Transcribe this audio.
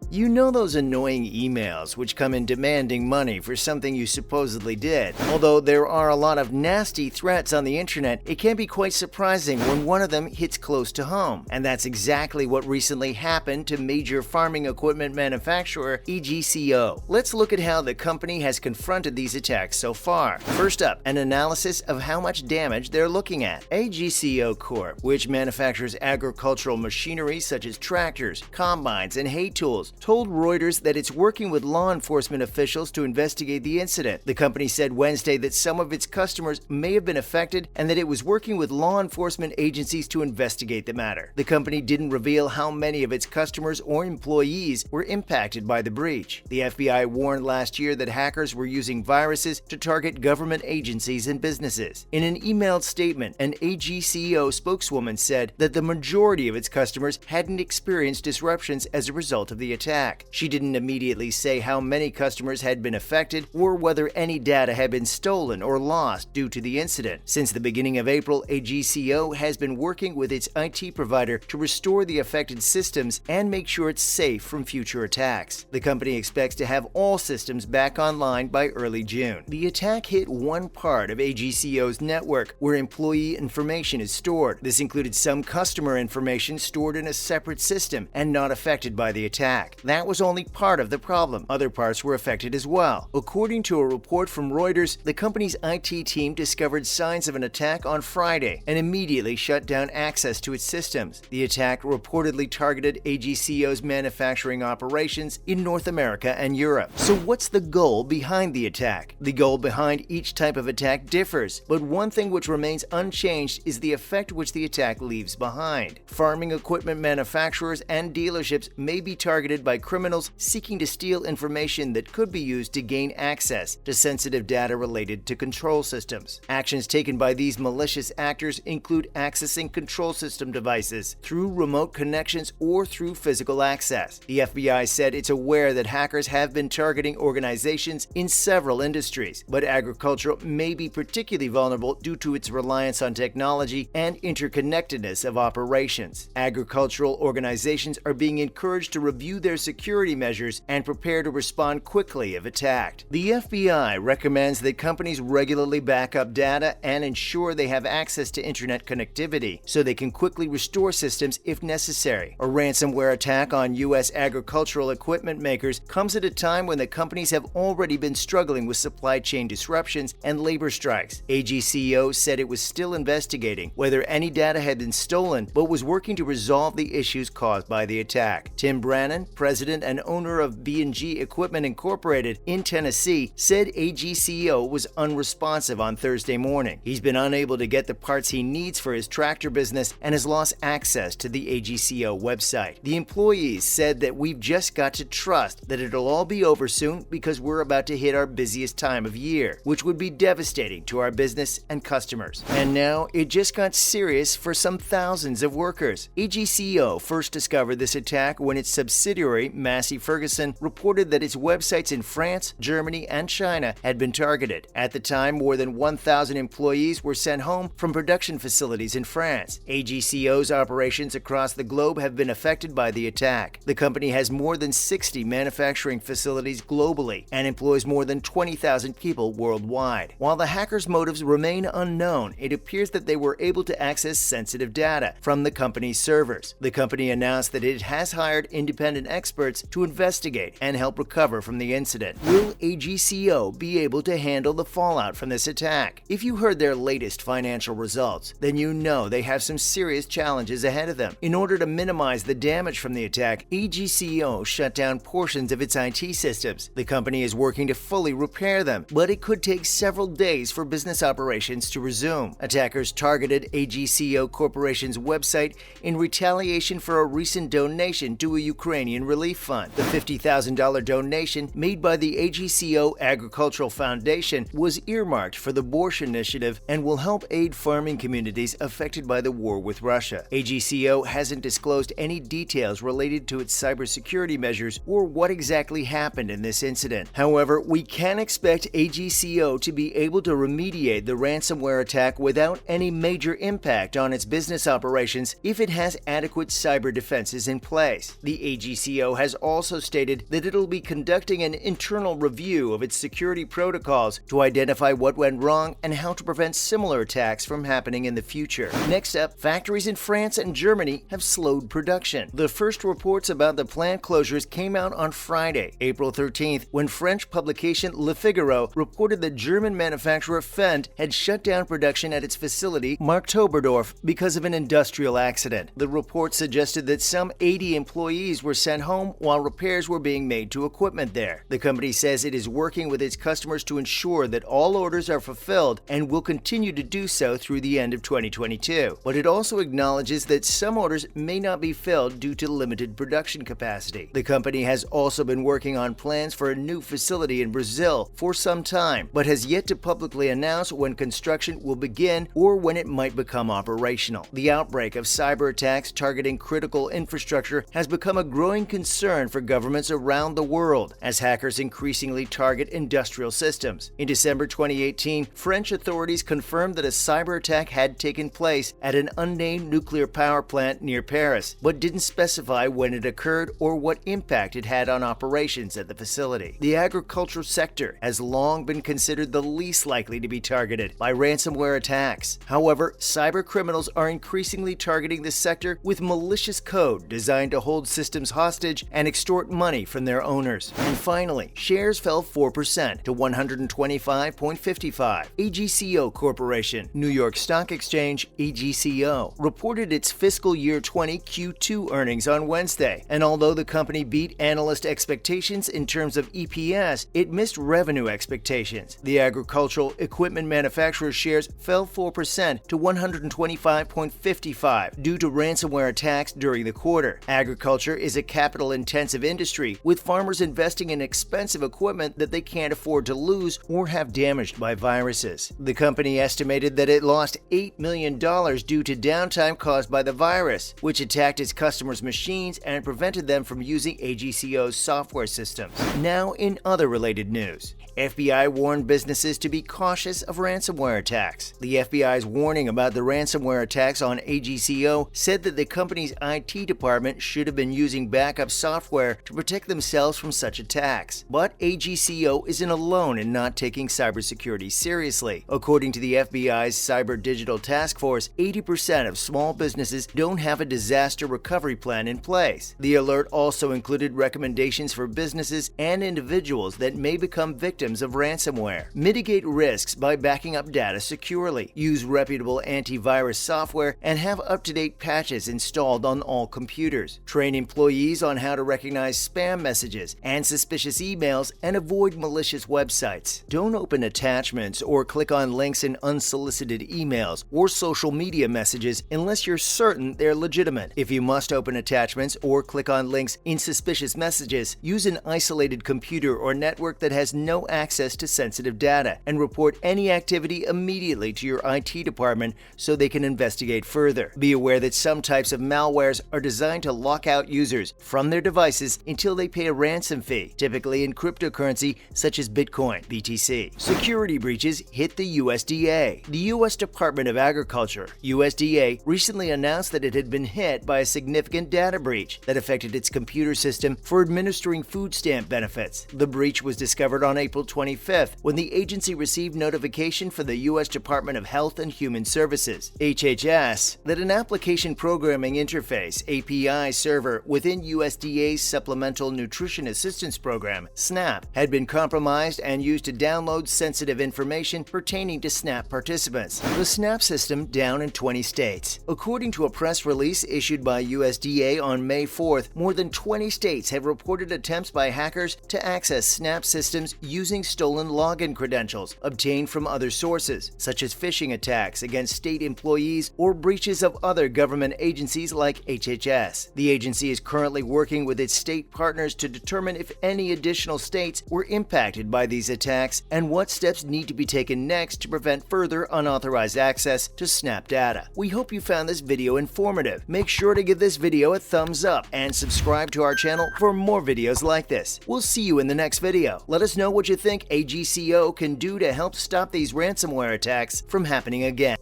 You know those annoying emails which come in demanding money for something you supposedly did. Although there are a lot of nasty threats on the internet, it can be quite surprising when one of them hits close to home. And that's exactly what recently happened to major farming equipment manufacturer AGCO. Let's look at how the company has confronted these attacks so far. First up, an analysis of how much damage they're looking at. AGCO Corp., which manufactures agricultural machinery such as tractors, combines, and hay tools, told Reuters that it's working with law enforcement officials to investigate the incident. The company said Wednesday that some of its customers may have been affected and that it was working with law enforcement agencies to investigate the matter. The company didn't reveal how many of its customers or employees were impacted by the breach. The FBI warned last year that hackers were using viruses to target government agencies and businesses. In an emailed statement, an AGCO spokeswoman said that the majority of its customers hadn't experienced disruptions as a result of the attack. She didn't immediately say how many customers had been affected or whether any data had been stolen or lost due to the incident. Since the beginning of April, AGCO has been working with its IT provider to restore the affected systems and make sure it's safe from future attacks. The company expects to have all systems back online by early June. The attack hit one part of AGCO's network where employee information is stored. This included some customer information stored in a separate system and not affected by the attack. That was only part of the problem. Other parts were affected as well. According to a report from Reuters, the company's IT team discovered signs of an attack on Friday and immediately shut down access to its systems. The attack reportedly targeted AGCO's manufacturing operations in North America and Europe. So what's the goal behind the attack? The goal behind each type of attack differs, but one thing which remains unchanged is the effect which the attack leaves behind. Farming equipment manufacturers and dealerships may be targeted by criminals seeking to steal information that could be used to gain access to sensitive data related to control systems. Actions taken by these malicious actors include accessing control system devices through remote connections or through physical access. The FBI said it's aware that hackers have been targeting organizations in several industries, but agriculture may be particularly vulnerable due to its reliance on technology and interconnectedness of operations. Agricultural organizations are being encouraged to review their security measures and prepare to respond quickly if attacked. The FBI recommends that companies regularly back up data and ensure they have access to internet connectivity so they can quickly restore systems if necessary. A ransomware attack on U.S. agricultural equipment makers comes at a time when the companies have already been struggling with supply chain disruptions and labor strikes. AGCO said it was still investigating whether any data had been stolen, but was working to resolve the issues caused by the attack. Tim Brannan, president and owner of B&G Equipment Incorporated in Tennessee, said AGCO was unresponsive on Thursday morning. He's been unable to get the parts he needs for his tractor business and has lost access to the AGCO website. The employees said that we've just got to trust that it'll all be over soon because we're about to hit our busiest time of year, which would be devastating to our business and customers. And now it just got serious for some thousands of workers. AGCO first discovered this attack when its subsidiary, Massey Ferguson, reported that its websites in France, Germany, and China had been targeted. At the time, more than 1,000 employees were sent home from production facilities in France. AGCO's operations across the globe have been affected by the attack. The company has more than 60 manufacturing facilities globally and employs more than 20,000 people worldwide. While the hackers' motives remain unknown, it appears that they were able to access sensitive data from the company's servers. The company announced that it has hired independent experts to investigate and help recover from the incident. Will AGCO be able to handle the fallout from this attack? If you heard their latest financial results, then you know they have some serious challenges ahead of them. In order to minimize the damage from the attack, AGCO shut down portions of its IT systems. The company is working to fully repair them, but it could take several days for business operations to resume. Attackers targeted AGCO Corporation's website in retaliation for a recent donation to a Ukrainian relief fund. The $50,000 donation made by the AGCO Agricultural Foundation was earmarked for the Borscht Initiative and will help aid farming communities affected by the war with Russia. AGCO hasn't disclosed any details related to its cybersecurity measures or what exactly happened in this incident. However, we can expect AGCO to be able to remediate the ransomware attack without any major impact on its business operations if it has adequate cyber defenses in place. The AGCO AGCO has also stated that it'll be conducting an internal review of its security protocols to identify what went wrong and how to prevent similar attacks from happening in the future. Next up, factories in France and Germany have slowed production. The first reports about the plant closures came out on Friday, April 13th, when French publication Le Figaro reported that German manufacturer Fendt had shut down production at its facility Marktoberdorf because of an industrial accident. The report suggested that some 80 employees were sent home while repairs were being made to equipment there. The company says it is working with its customers to ensure that all orders are fulfilled and will continue to do so through the end of 2022. But it also acknowledges that some orders may not be filled due to limited production capacity. The company has also been working on plans for a new facility in Brazil for some time, but has yet to publicly announce when construction will begin or when it might become operational. The outbreak of cyber attacks targeting critical infrastructure has become a growing concern for governments around the world as hackers increasingly target industrial systems. In December 2018, French authorities confirmed that a cyber attack had taken place at an unnamed nuclear power plant near Paris, but didn't specify when it occurred or what impact it had on operations at the facility. The agricultural sector has long been considered the least likely to be targeted by ransomware attacks. However, cyber criminals are increasingly targeting this sector with malicious code designed to hold systems hostage and extort money from their owners. And finally, shares fell 4% to 125.55. AGCO Corporation, New York Stock Exchange, AGCO, reported its fiscal year 20 Q2 earnings on Wednesday, and although the company beat analyst expectations in terms of EPS, it missed revenue expectations. The agricultural equipment manufacturer shares fell 4% to 125.55 due to ransomware attacks during the quarter. Agriculture is a capital-intensive industry, with farmers investing in expensive equipment that they can't afford to lose or have damaged by viruses. The company estimated that it lost $8 million due to downtime caused by the virus, which attacked its customers' machines and prevented them from using AGCO's software systems. Now, in other related news, FBI warned businesses to be cautious of ransomware attacks. The FBI's warning about the ransomware attacks on AGCO said that the company's IT department should have been using backup software to protect themselves from such attacks. But AGCO isn't alone in not taking cybersecurity seriously. According to the FBI's Cyber Digital Task Force, 80% of small businesses don't have a disaster recovery plan in place. The alert also included recommendations for businesses and individuals that may become victims of ransomware. Mitigate risks by backing up data securely. Use reputable antivirus software and have up-to-date patches installed on all computers. Train employees on how to recognize spam messages and suspicious emails and avoid malicious websites. Don't open attachments or click on links in unsolicited emails or social media messages unless you're certain they're legitimate. If you must open attachments or click on links in suspicious messages, use an isolated computer or network that has no access to sensitive data and report any activity immediately to your IT department so they can investigate further. Be aware that some types of malwares are designed to lock out users from their devices until they pay a ransom fee, typically in cryptocurrency such as Bitcoin, BTC. Security breaches hit the USDA. The U.S. Department of Agriculture, USDA, recently announced that it had been hit by a significant data breach that affected its computer system for administering food stamp benefits. The breach was discovered on April 25th when the agency received notification from the U.S. Department of Health and Human Services, HHS, that an application programming interface API server within USDA's Supplemental Nutrition Assistance Program, SNAP, had been compromised and used to download sensitive information pertaining to SNAP participants. The SNAP system down in 20 states. According to a press release issued by USDA on May 4th, more than 20 states have reported attempts by hackers to access SNAP systems using stolen login credentials obtained from other sources, such as phishing attacks against state employees or breaches of other government agencies like HHS. The agency is currently working with its state partners to determine if any additional states were impacted by these attacks and what steps need to be taken next to prevent further unauthorized access to SNAP data. We hope you found this video informative. Make sure to give this video a thumbs up and subscribe to our channel for more videos like this. We'll see you in the next video. Let us know what you think AGCO can do to help stop these ransomware attacks from happening again.